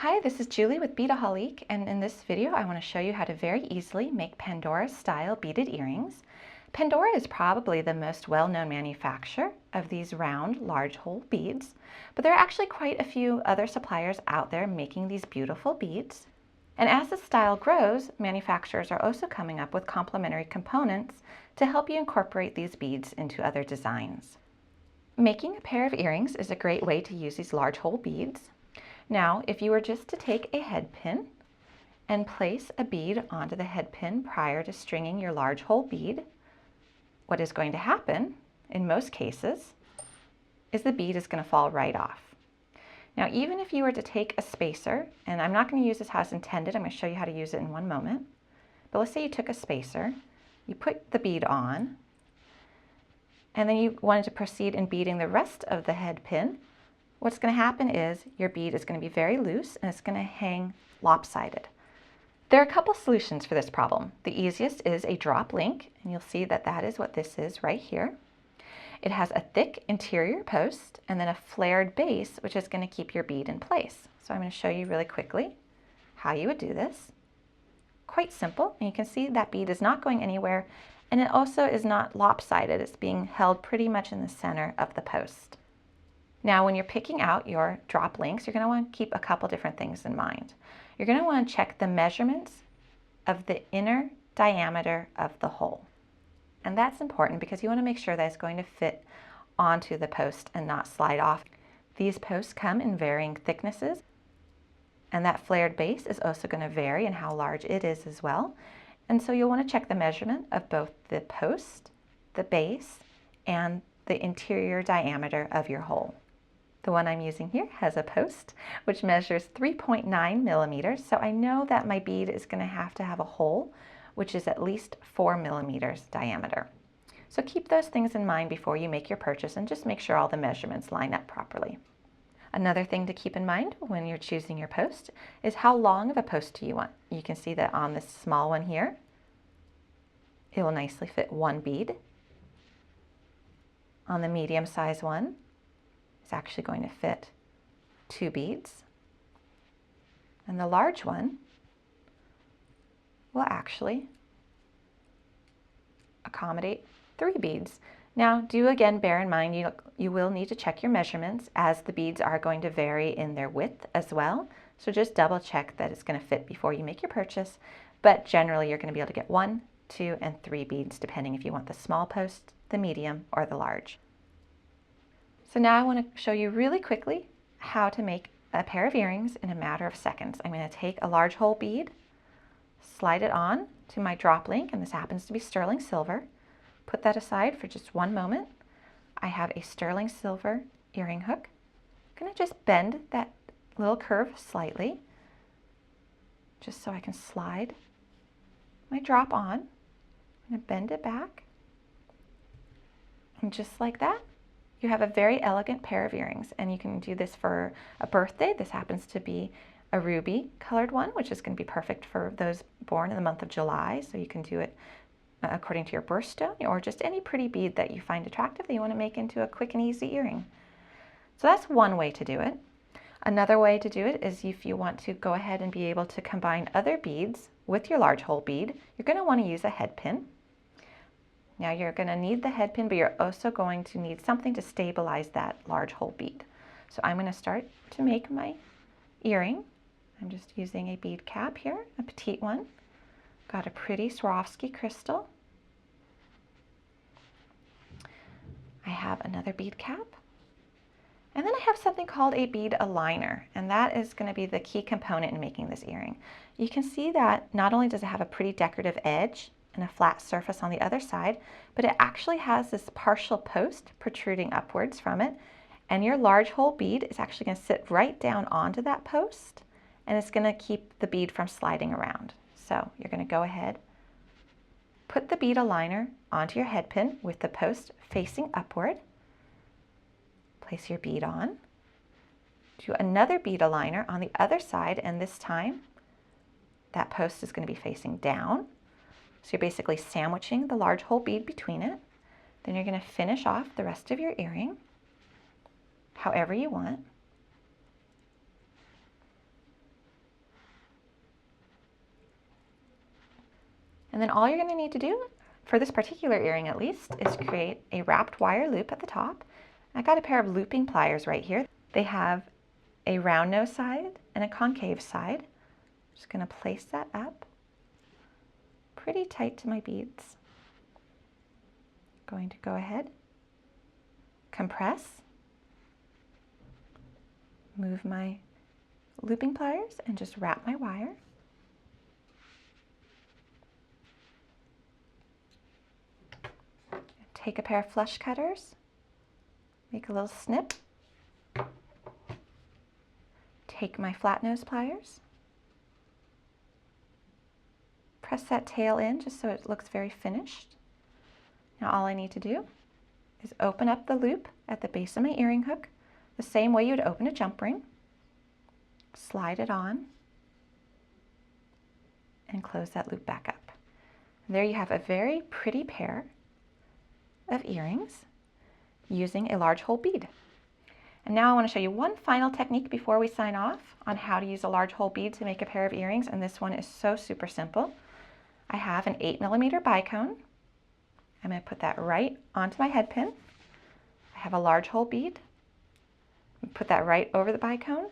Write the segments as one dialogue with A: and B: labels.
A: Hi, this is Julie with Beadaholique, and in this video I want to show you how to very easily make Pandora-style beaded earrings. Pandora is probably the most well-known manufacturer of these round, large hole beads, but there are actually quite a few other suppliers out there making these beautiful beads. And as the style grows, manufacturers are also coming up with complementary components to help you incorporate these beads into other designs. Making a pair of earrings is a great way to use these large hole beads. Now, if you were just to take a head pin and place a bead onto the head pin prior to stringing your large hole bead, what is going to happen, in most cases, is the bead is going to fall right off. Now, even if you were to take a spacer, and I'm not going to use this how it's intended, I'm going to show you how to use it in one moment, but let's say you took a spacer, you put the bead on, and then you wanted to proceed in beading the rest of the head pin. What's going to happen is your bead is going to be very loose and it's going to hang lopsided. There are a couple solutions for this problem. The easiest is a drop link, and you'll see that that is what this is right here. It has a thick interior post and then a flared base, which is going to keep your bead in place. So I'm going to show you really quickly how you would do this. Quite simple, and you can see that bead is not going anywhere, and it also is not lopsided. It's being held pretty much in the center of the post. Now, when you're picking out your drop links, you're going to want to keep a couple different things in mind. You're going to want to check the measurements of the inner diameter of the hole. And that's important because you want to make sure that it's going to fit onto the post and not slide off. These posts come in varying thicknesses, and that flared base is also going to vary in how large it is as well. And so you'll want to check the measurement of both the post, the base, and the interior diameter of your hole. The one I'm using here has a post which measures 3.9 millimeters, so I know that my bead is going to have a hole which is at least 4 millimeters diameter. So keep those things in mind before you make your purchase and just make sure all the measurements line up properly. Another thing to keep in mind when you're choosing your post is how long of a post do you want. You can see that on this small one here, it will nicely fit one bead. On the medium size one, it's actually going to fit 2 beads. And the large one will actually accommodate 3 beads. Now, do again bear in mind you will need to check your measurements, as the beads are going to vary in their width as well. So just double check that it's going to fit before you make your purchase. But generally you're going to be able to get 1, 2, and 3 beads depending if you want the small post, the medium, or the large. So now I want to show you really quickly how to make a pair of earrings in a matter of seconds. I'm going to take a large hole bead, slide it on to my drop link, and this happens to be sterling silver. Put that aside for just one moment. I have a sterling silver earring hook. I'm going to just bend that little curve slightly, just so I can slide my drop on. I'm going to bend it back, and just like that, you have a very elegant pair of earrings. And you can do this for a birthday. This happens to be a ruby colored one, which is going to be perfect for those born in the month of July. So you can do it according to your birthstone, or just any pretty bead that you find attractive that you want to make into a quick and easy earring. So that's one way to do it. Another way to do it is if you want to go ahead and be able to combine other beads with your large hole bead, you're going to want to use a head pin. Now you're going to need the head pin, but you're also going to need something to stabilize that large hole bead. So I'm going to start to make my earring. I'm just using a bead cap here, a petite one. Got a pretty Swarovski crystal. I have another bead cap. And then I have something called a bead aligner, and that is going to be the key component in making this earring. You can see that not only does it have a pretty decorative edge and a flat surface on the other side, but it actually has this partial post protruding upwards from it, and your large hole bead is actually going to sit right down onto that post, and it's going to keep the bead from sliding around. So you're going to go ahead, put the bead aligner onto your head pin with the post facing upward, place your bead on, do another bead aligner on the other side, and this time that post is going to be facing down. So you're basically sandwiching the large hole bead between it. Then you're going to finish off the rest of your earring however you want. And then all you're going to need to do, for this particular earring at least, is create a wrapped wire loop at the top. I got a pair of looping pliers right here. They have a round nose side and a concave side. I'm just going to place that up pretty tight to my beads. Going to go ahead, compress, move my looping pliers and just wrap my wire. Take a pair of flush cutters, make a little snip, take my flat nose pliers, press that tail in just so it looks very finished. Now all I need to do is open up the loop at the base of my earring hook the same way you would open a jump ring, slide it on, and close that loop back up. And there you have a very pretty pair of earrings using a large hole bead. And now I want to show you one final technique before we sign off on how to use a large hole bead to make a pair of earrings, and this one is so super simple. I have an 8mm bicone. I'm going to put that right onto my head pin. I have a large hole bead. Put that right over the bicone.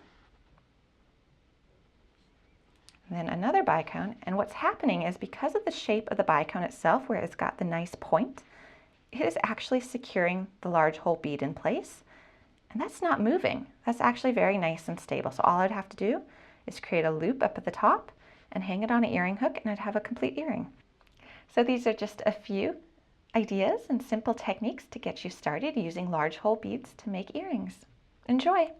A: And then another bicone, and what's happening is because of the shape of the bicone itself, where it's got the nice point, it is actually securing the large hole bead in place, and that's not moving. That's actually very nice and stable. So all I'd have to do is create a loop up at the top and hang it on an earring hook, and I'd have a complete earring. So these are just a few ideas and simple techniques to get you started using large hole beads to make earrings. Enjoy!